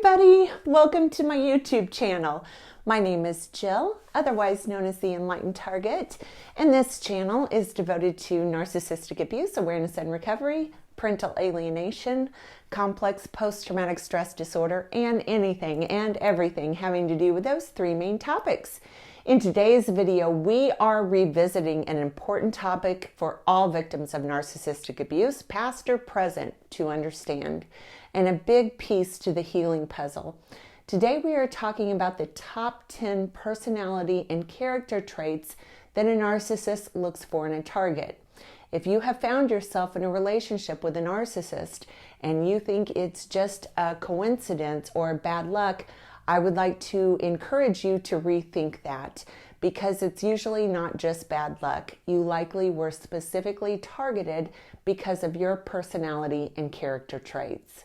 everybody, welcome to my YouTube channel. My name is Jill, otherwise known as the Enlightened Target, and this channel is devoted to narcissistic abuse, awareness and recovery, parental alienation, complex post-traumatic stress disorder, and anything and everything having to do with those three main topics. In today's video, we are revisiting an important topic for all victims of narcissistic abuse, past or present, to understand, and a big piece to the healing puzzle. Today we are talking about the top 10 personality and character traits that a narcissist looks for in a target. If you have found yourself in a relationship with a narcissist and you think it's just a coincidence or bad luck, I would like to encourage you to rethink that, because it's usually not just bad luck. You likely were specifically targeted because of your personality and character traits.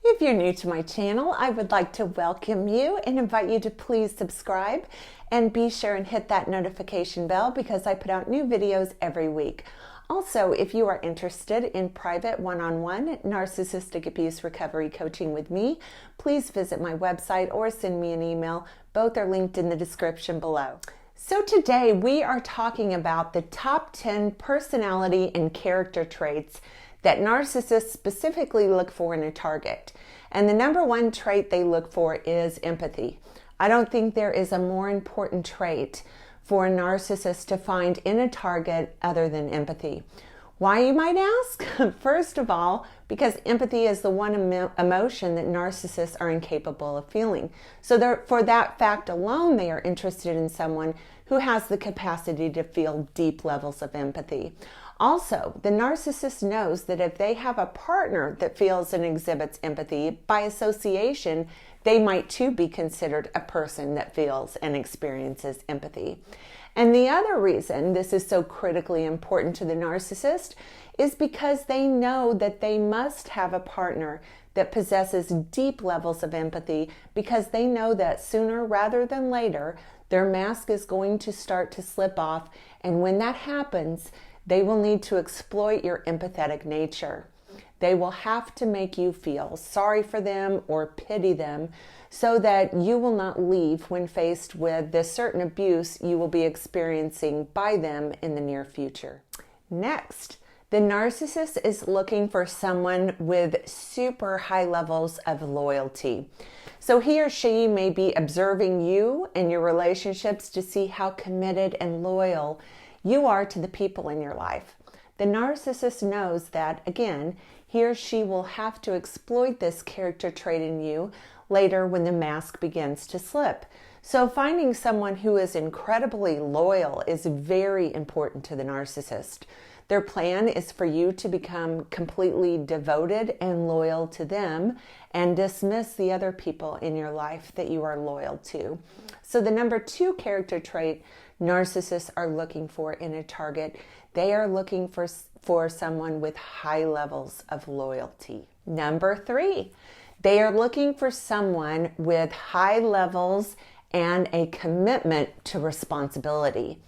If you're new to my channel, I would like to welcome you and invite you to please subscribe and be sure and hit that notification bell because I put out new videos every week. Also, if you are interested in private one-on-one narcissistic abuse recovery coaching with me, please visit my website or send me an email. Both are linked in the description below. So today we are talking about the top 10 personality and character traits that narcissists specifically look for in a target. And the number one trait they look for is empathy. I don't think there is a more important trait for a narcissist to find in a target other than empathy. Why, you might ask? First of all, because empathy is the one emotion that narcissists are incapable of feeling. So for that fact alone, they are interested in someone who has the capacity to feel deep levels of empathy. Also, the narcissist knows that if they have a partner that feels and exhibits empathy, by association, they might too be considered a person that feels and experiences empathy. And the other reason this is so critically important to the narcissist is because they know that they must have a partner that possesses deep levels of empathy, because they know that sooner rather than later, their mask is going to start to slip off. And when that happens, they will need to exploit your empathetic nature. They will have to make you feel sorry for them or pity them so that you will not leave when faced with the certain abuse you will be experiencing by them in the near future. Next, the narcissist is looking for someone with super high levels of loyalty. So he or she may be observing you and your relationships to see how committed and loyal you are to the people in your life. The narcissist knows that, again, he or she will have to exploit this character trait in you later when the mask begins to slip. So finding someone who is incredibly loyal is very important to the narcissist. Their plan is for you to become completely devoted and loyal to them and dismiss the other people in your life that you are loyal to. So the number 2 character trait narcissists are looking for in a target, they are looking for someone with high levels of loyalty. Number 3, they are looking for someone with high levels and a commitment to responsibility.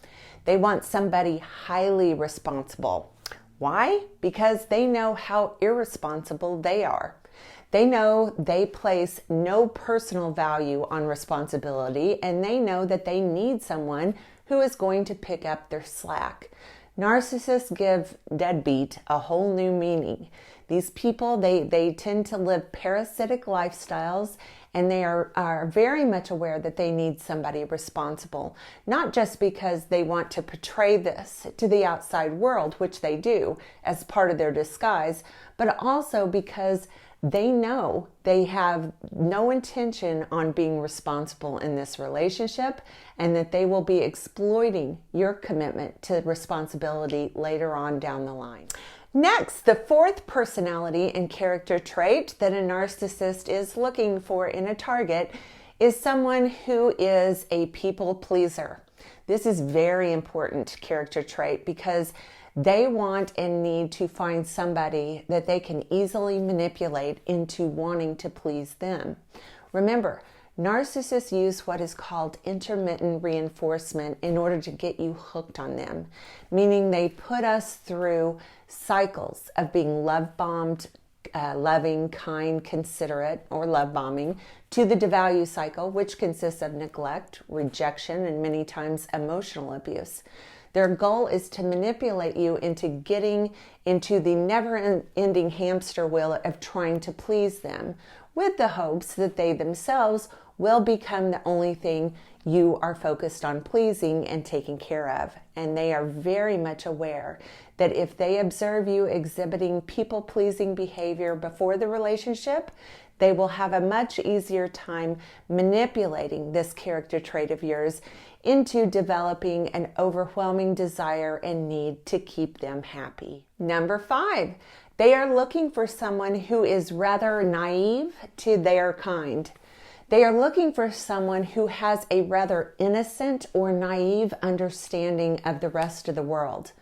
They want somebody highly responsible. Why? Because they know how irresponsible they are. They know they place no personal value on responsibility, and they know that they need someone who is going to pick up their slack. Narcissists give deadbeat a whole new meaning. These people, they tend to live parasitic lifestyles, and they are very much aware that they need somebody responsible, not just because they want to portray this to the outside world, which they do as part of their disguise, but also because they know they have no intention on being responsible in this relationship, and that they will be exploiting your commitment to responsibility later on down the line. Next, the 4th personality and character trait that a narcissist is looking for in a target is someone who is a people pleaser. This is very important character trait because they want and need to find somebody that they can easily manipulate into wanting to please them. Remember, narcissists use what is called intermittent reinforcement in order to get you hooked on them, meaning they put us through cycles of being love bombed loving, kind, considerate, or love bombing, to the devalue cycle, which consists of neglect, rejection, and many times emotional abuse. Their goal is to manipulate you into getting into the never-ending hamster wheel of trying to please them, with the hopes that they themselves will become the only thing you are focused on pleasing and taking care of. And they are very much aware that if they observe you exhibiting people-pleasing behavior before the relationship, they will have a much easier time manipulating this character trait of yours into developing an overwhelming desire and need to keep them happy. Number 5, they are looking for someone who is rather naive to their kind. They are looking for someone who has a rather innocent or naive understanding of the rest of the world.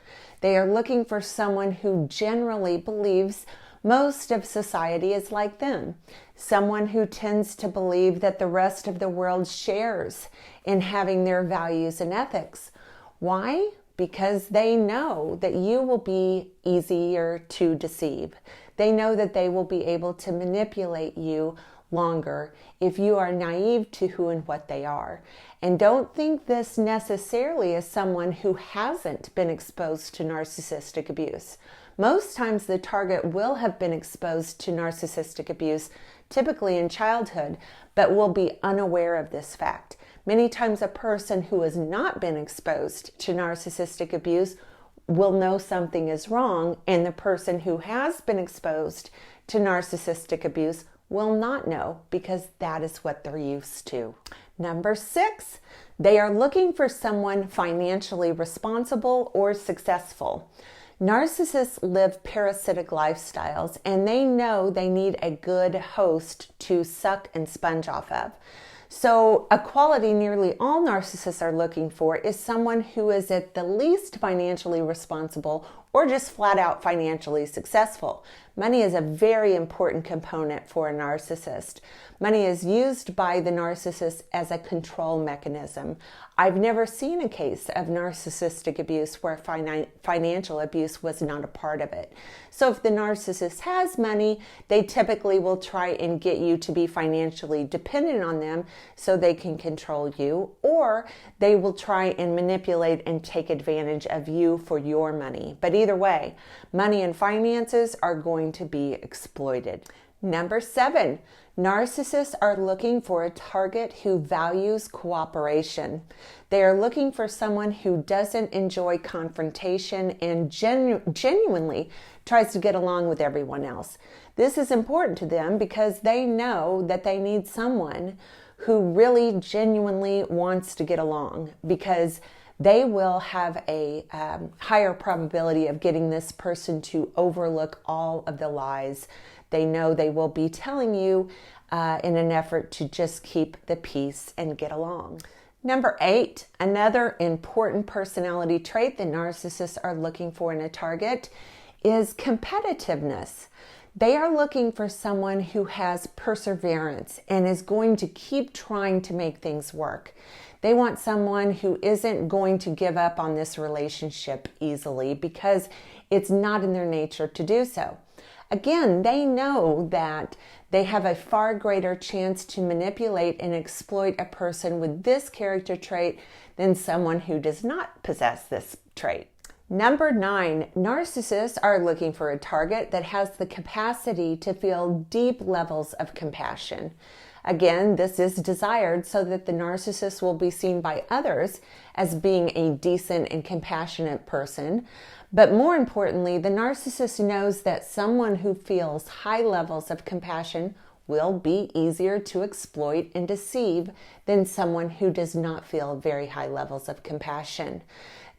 They are looking for someone who generally believes most of society is like them. Someone who tends to believe that the rest of the world shares in having their values and ethics. Why? Because they know that you will be easier to deceive. They know that they will be able to manipulate you longer if you are naive to who and what they are. And don't think this necessarily as someone who hasn't been exposed to narcissistic abuse. Most times the target will have been exposed to narcissistic abuse, typically in childhood, but will be unaware of this fact. Many times a person who has not been exposed to narcissistic abuse will know something is wrong, and the person who has been exposed to narcissistic abuse will not know because that is what they're used to. Number 6, they are looking for someone financially responsible or successful. Narcissists live parasitic lifestyles, and they know they need a good host to suck and sponge off of. So a quality nearly all narcissists are looking for is someone who is at the least financially responsible or just flat out financially successful. Money is a very important component for a narcissist. Money is used by the narcissist as a control mechanism. I've never seen a case of narcissistic abuse where financial abuse was not a part of it. So if the narcissist has money, they typically will try and get you to be financially dependent on them so they can control you, or they will try and manipulate and take advantage of you for your money. But either way, money and finances are going to be exploited. Number 7, narcissists are looking for a target who values cooperation. They are looking for someone who doesn't enjoy confrontation and genuinely tries to get along with everyone else. This is important to them because they know that they need someone who really genuinely wants to get along, because they will have a higher probability of getting this person to overlook all of the lies they know they will be telling you in an effort to just keep the peace and get along. Number 8, another important personality trait that narcissists are looking for in a target is competitiveness. They are looking for someone who has perseverance and is going to keep trying to make things work. They want someone who isn't going to give up on this relationship easily because it's not in their nature to do so. Again, they know that they have a far greater chance to manipulate and exploit a person with this character trait than someone who does not possess this trait. Number 9, narcissists are looking for a target that has the capacity to feel deep levels of compassion. Again, this is desired so that the narcissist will be seen by others as being a decent and compassionate person. But more importantly, the narcissist knows that someone who feels high levels of compassion will be easier to exploit and deceive than someone who does not feel very high levels of compassion.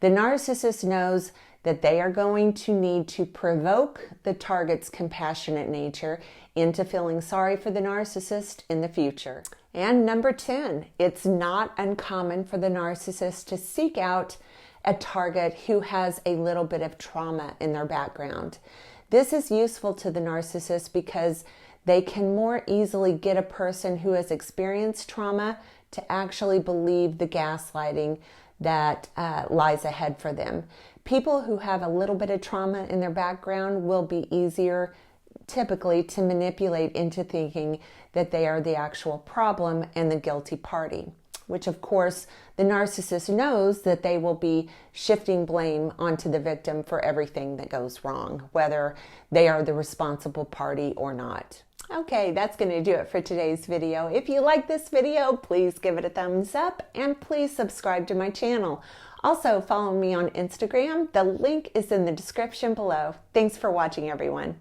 The narcissist knows that they are going to need to provoke the target's compassionate nature into feeling sorry for the narcissist in the future. And number 10, it's not uncommon for the narcissist to seek out a target who has a little bit of trauma in their background. This is useful to the narcissist because they can more easily get a person who has experienced trauma to actually believe the gaslighting that lies ahead for them. People who have a little bit of trauma in their background will be easier typically to manipulate into thinking that they are the actual problem and the guilty party, which of course the narcissist knows that they will be shifting blame onto the victim for everything that goes wrong, whether they are the responsible party or not. Okay, that's going to do it for today's video. If you like this video, please give it a thumbs up and please subscribe to my channel. Also, follow me on Instagram. The link is in the description below. Thanks for watching, everyone.